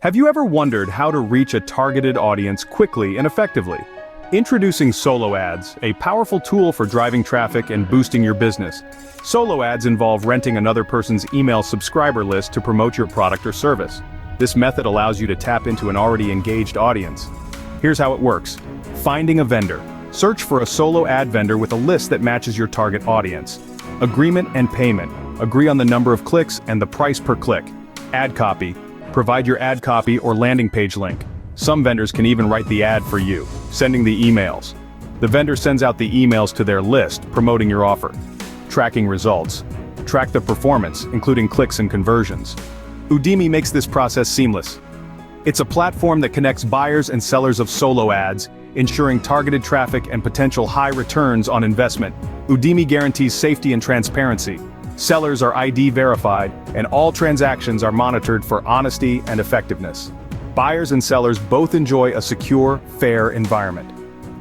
Have you ever wondered how to reach a targeted audience quickly and effectively? Introducing solo ads, a powerful tool for driving traffic and boosting your business. Solo ads involve renting another person's email subscriber list to promote your product or service. This method allows you to tap into an already engaged audience. Here's how it works. Finding a vendor. Search for a solo ad vendor with a list that matches your target audience. Agreement and payment. Agree on the number of clicks and the price per click. Ad copy. Provide your ad copy or landing page link. Some vendors can even write the ad for you, sending the emails. The vendor sends out the emails to their list, promoting your offer. Tracking results. Track the performance, including clicks and conversions. Udimi makes this process seamless. It's a platform that connects buyers and sellers of solo ads, ensuring targeted traffic and potential high returns on investment. Udimi guarantees safety and transparency. Sellers are ID verified, and all transactions are monitored for honesty and effectiveness. Buyers and sellers both enjoy a secure, fair environment.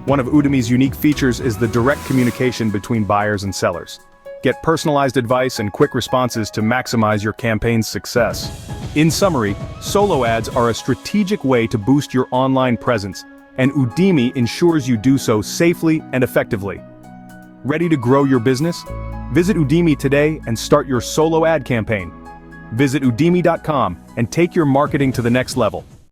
One of Udimi's unique features is the direct communication between buyers and sellers. Get personalized advice and quick responses to maximize your campaign's success. In summary, solo ads are a strategic way to boost your online presence, and Udimi ensures you do so safely and effectively. Ready to grow your business? Visit Udimi today and start your solo ad campaign. Visit udimi.com and take your marketing to the next level.